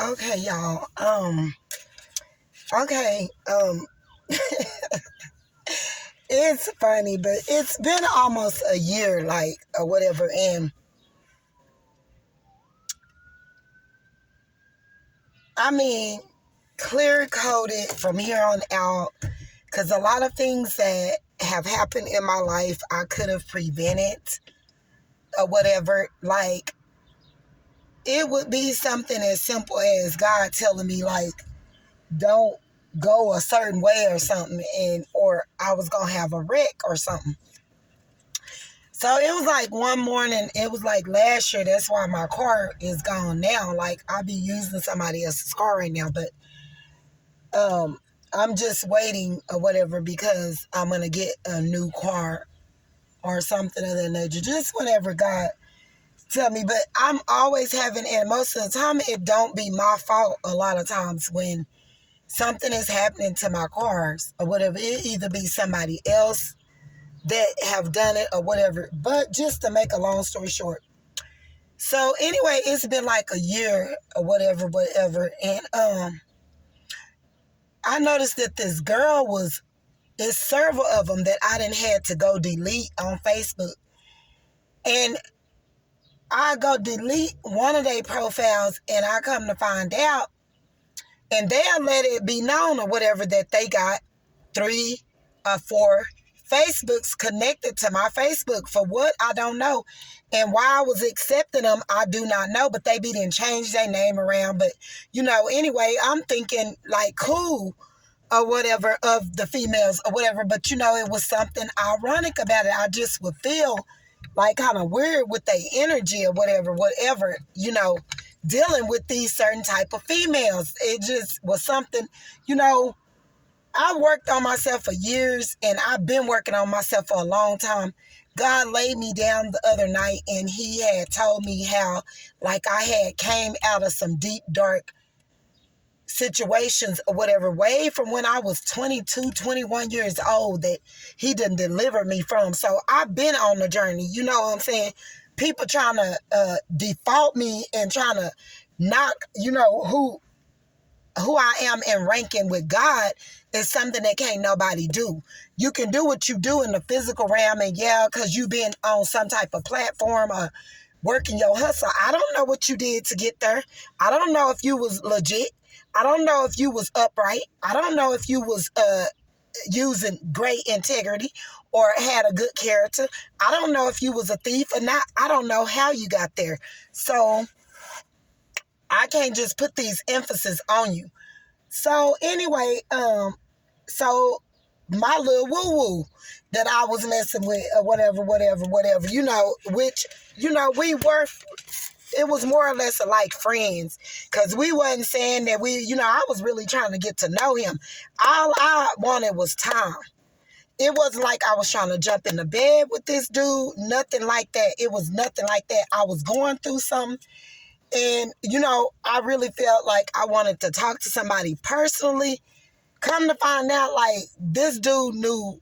Okay, y'all. Okay. It's funny, but it's been almost a year, like, or whatever, and I mean, clear coded from here on out, because a lot of things that have happened in my life I could have prevented or whatever. Like, it would be something as simple as God telling me, like, don't go a certain way or something, and or I was gonna have a wreck or something. So it was like one morning, it was like last year, that's why my car is gone now. Like, I be using somebody else's car right now, but I'm just waiting or whatever because I'm gonna get a new car or something of that nature. Just whatever God tell me. But I'm always having, and most of the time it don't be my fault a lot of times when something is happening to my cars or whatever. It either be somebody else that have done it or whatever. But just to make a long story short. So anyway, it's been like a year or whatever. And I noticed that this girl it's several of them that I done had to go delete on Facebook. And I go delete one of their profiles and I come to find out, and they'll let it be known or whatever that they got 3 or 4 Facebooks connected to my Facebook. For what? I don't know. And why I was accepting them, I do not know. But they didn't change their name around. But, anyway, I'm thinking like cool or whatever of the females or whatever. But, it was something ironic about it. I just would feel like kind of weird with their energy or whatever, dealing with these certain type of females. It just was something, I worked on myself for years, and I've been working on myself for a long time. God laid me down the other night, and he had told me how, like, I had came out of some deep, dark situations or whatever, way from when I was 22, 21 years old that he didn't deliver me from. So I've been on the journey, you know what I'm saying? People trying to default me and trying to knock, who I am in ranking with God is something that can't nobody do. You can do what you do in the physical realm, and because you've been on some type of platform or working your hustle. I don't know what you did to get there. I don't know if you was legit. I don't know if you was upright. I don't know if you was using great integrity or had a good character. I don't know if you was a thief or not. I don't know how you got there. So I can't just put these emphasis on you. So anyway, so my little woo-woo that I was messing with or whatever, which, it was more or less like friends, because we wasn't saying that I was really trying to get to know him. All I wanted was time. It wasn't like I was trying to jump in the bed with this dude, nothing like that. It was nothing like that. I was going through something, and, I really felt like I wanted to talk to somebody personally. Come to find out, like, this dude knew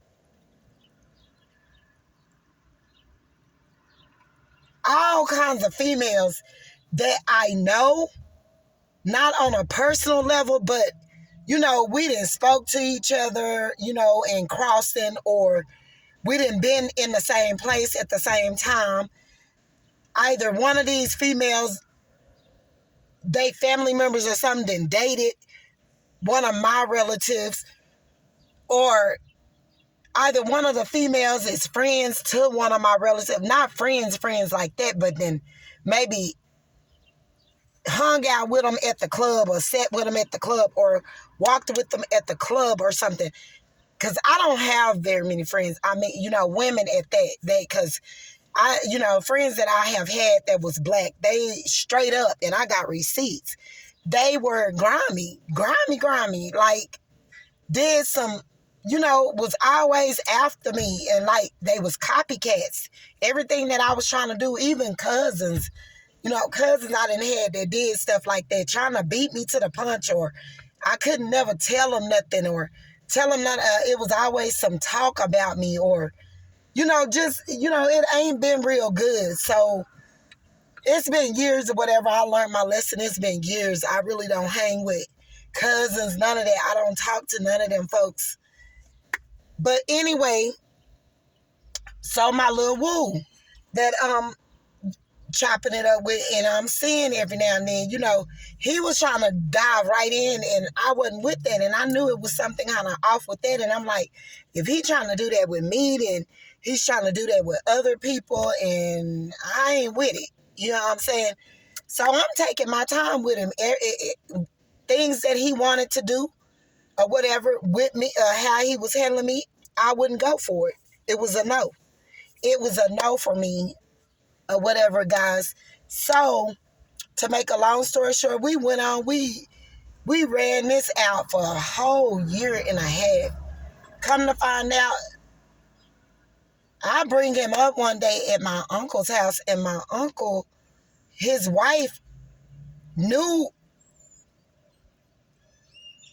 all kinds of females that I know, not on a personal level, but, we didn't spoke to each other, in crossing, or we didn't been in the same place at the same time. Either one of these females, they family members or something, dated one of my relatives, or either one of the females is friends to one of my relatives, not friends like that, but then maybe hung out with them at the club or sat with them at the club or walked with them at the club or something. Because I don't have very many friends. I mean, women at that. Because friends that I have had that was black, they straight up, and I got receipts. They were grimy, like did some, was always after me, and like they was copycats. Everything that I was trying to do, even cousins, cousins I done had that did stuff like that, trying to beat me to the punch, or I couldn't never tell them nothing, or tell them that it was always some talk about me, or, it ain't been real good. So it's been years or whatever. I learned my lesson. It's been years. I really don't hang with cousins, none of that. I don't talk to none of them folks. But anyway, so my little woo that chopping it up with, and I'm seeing every now and then, he was trying to dive right in, and I wasn't with that, and I knew it was something kind of off with that, and I'm like, if he trying to do that with me, then he's trying to do that with other people, and I ain't with it. You know what I'm saying? So I'm taking my time with him. Things that he wanted to do or whatever with me, how he was handling me, I wouldn't go for it. It was a no. It was a no for me or whatever, guys. So to make a long story short, we went on. We ran this out for a whole year and a half. Come to find out, I bring him up one day at my uncle's house, and my uncle, his wife, knew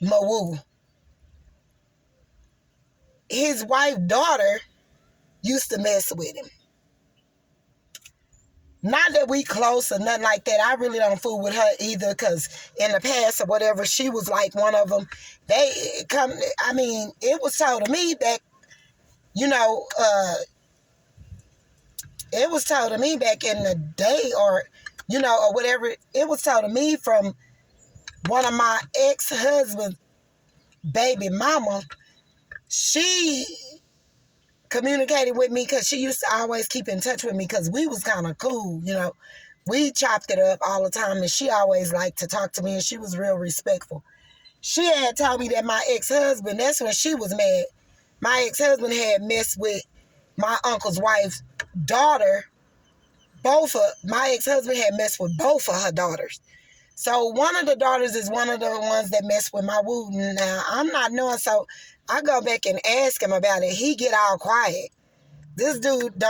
Mawoo. His wife's daughter used to mess with him. Not that we close or nothing like that. I really don't fool with her either, because in the past or whatever, she was like one of them. It was told to me that, it was told to me back in the day, or whatever. It was told to me from one of my ex-husband's baby mama. She communicated with me because she used to always keep in touch with me because we was kind of cool, We chopped it up all the time, and she always liked to talk to me, and she was real respectful. She had told me that my ex-husband, that's when she was mad. My ex-husband had messed with my uncle's wife's daughter. My ex-husband had messed with both of her daughters. So one of the daughters is one of the ones that messed with my woo. Now, I'm not knowing, so I go back and ask him about it. He get all quiet. This dude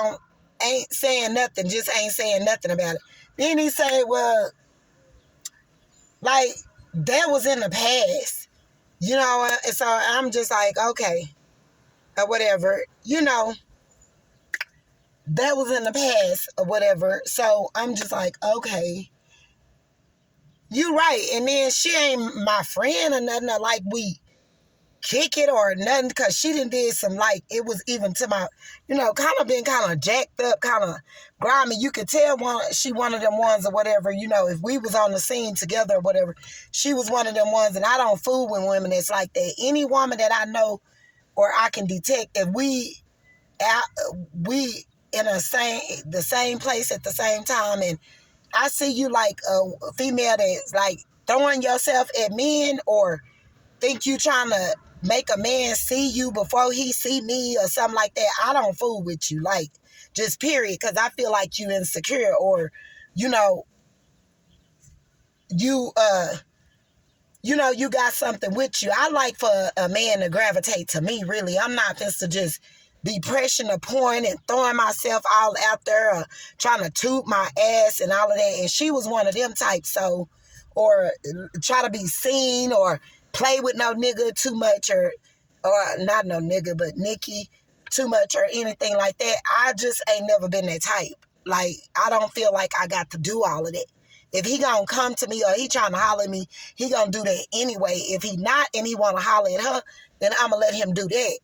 ain't saying nothing, just ain't saying nothing about it. Then he say, well, like, that was in the past. And so I'm just like, okay, or whatever. That was in the past or whatever. So I'm just like, okay, you right. And then she ain't my friend or nothing, or like we kick it or nothing, because she done did some, like, it was even to my, kind of been kind of jacked up, kind of grimy. You could tell she one of them ones or whatever, if we was on the scene together or whatever, she was one of them ones, and I don't fool with women that's like that. Any woman that I know or I can detect, if we in the same place at the same time, and I see you like a female that's like throwing yourself at men, or think you trying to make a man see you before he see me or something like that, I don't fool with you, like, just period, because I feel like you insecure, or you you got something with you. I like for a man to gravitate to me, really. I'm not just to just be pressing a point and throwing myself all out there, or trying to toot my ass and all of that. And she was one of them types, so, or try to be seen, or play with no nigga too much, or not no nigga, but Nikki too much, or anything like that. I just ain't never been that type. Like, I don't feel like I got to do all of that. If he gonna come to me or he trying to holler at me, he gonna do that anyway. If he not and he want to holler at her, then I'm gonna let him do that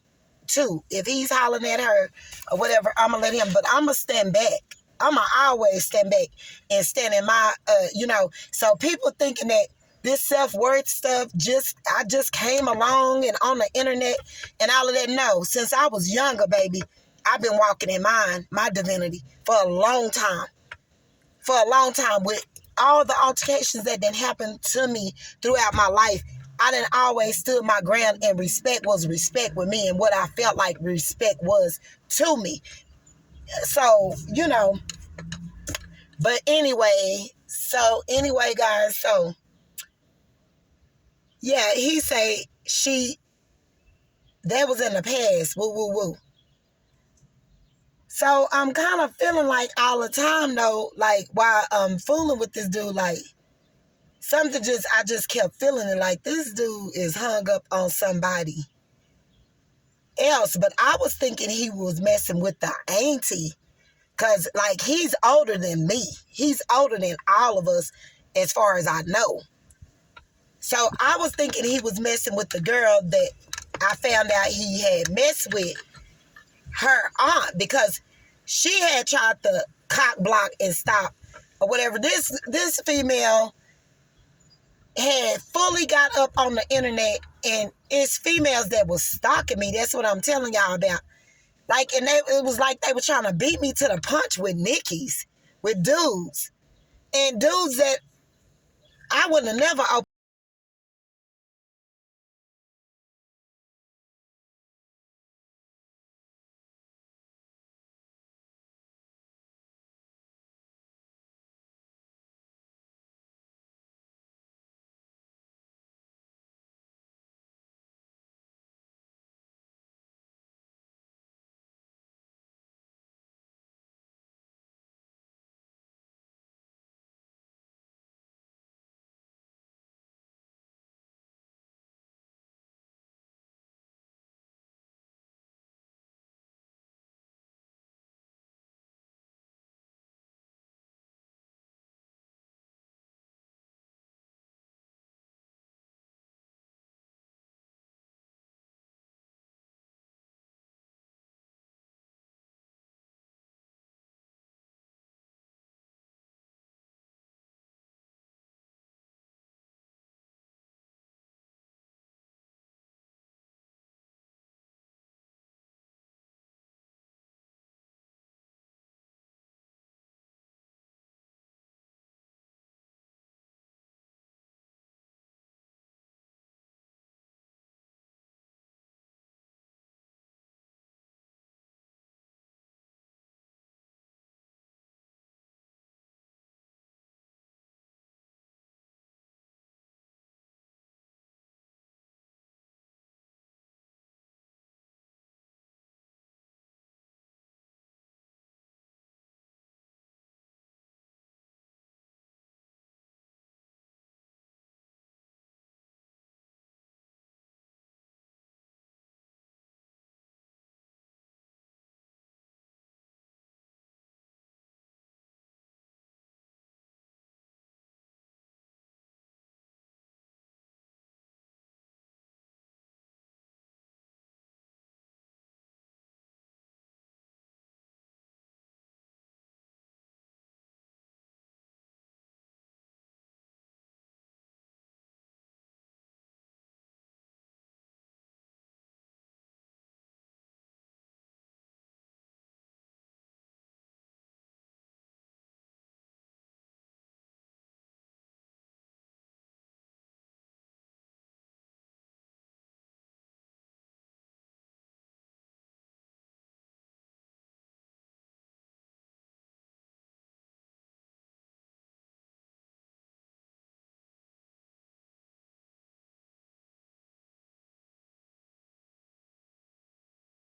too. If he's hollering at her or whatever, I'm gonna let him. But I'm gonna stand back. I'm gonna always stand back and stand in my, So people thinking that this self-worth stuff I just came along and on the internet and all of that. No, since I was younger, baby, I've been walking in my divinity for a long time. For a long time, with all the altercations that done happened to me throughout my life, I done always stood my ground, and respect was respect with me, and what I felt like respect was to me. So, but anyway, guys, so, yeah, he say that was in the past, woo, woo, woo. So I'm kind of feeling like all the time, though, like, while I'm fooling with this dude, like, I just kept feeling it, like, this dude is hung up on somebody else. But I was thinking he was messing with the auntie, Because, like, he's older than me. He's older than all of us as far as I know. So I was thinking he was messing with the girl that I found out he had messed with, her aunt, because she had tried to cock block and stop or whatever. This female had fully got up on the internet, and it's females that was stalking me. That's what I'm telling y'all about. Like, and it was like they were trying to beat me to the punch with Nickies, with dudes. And dudes that I would have never opened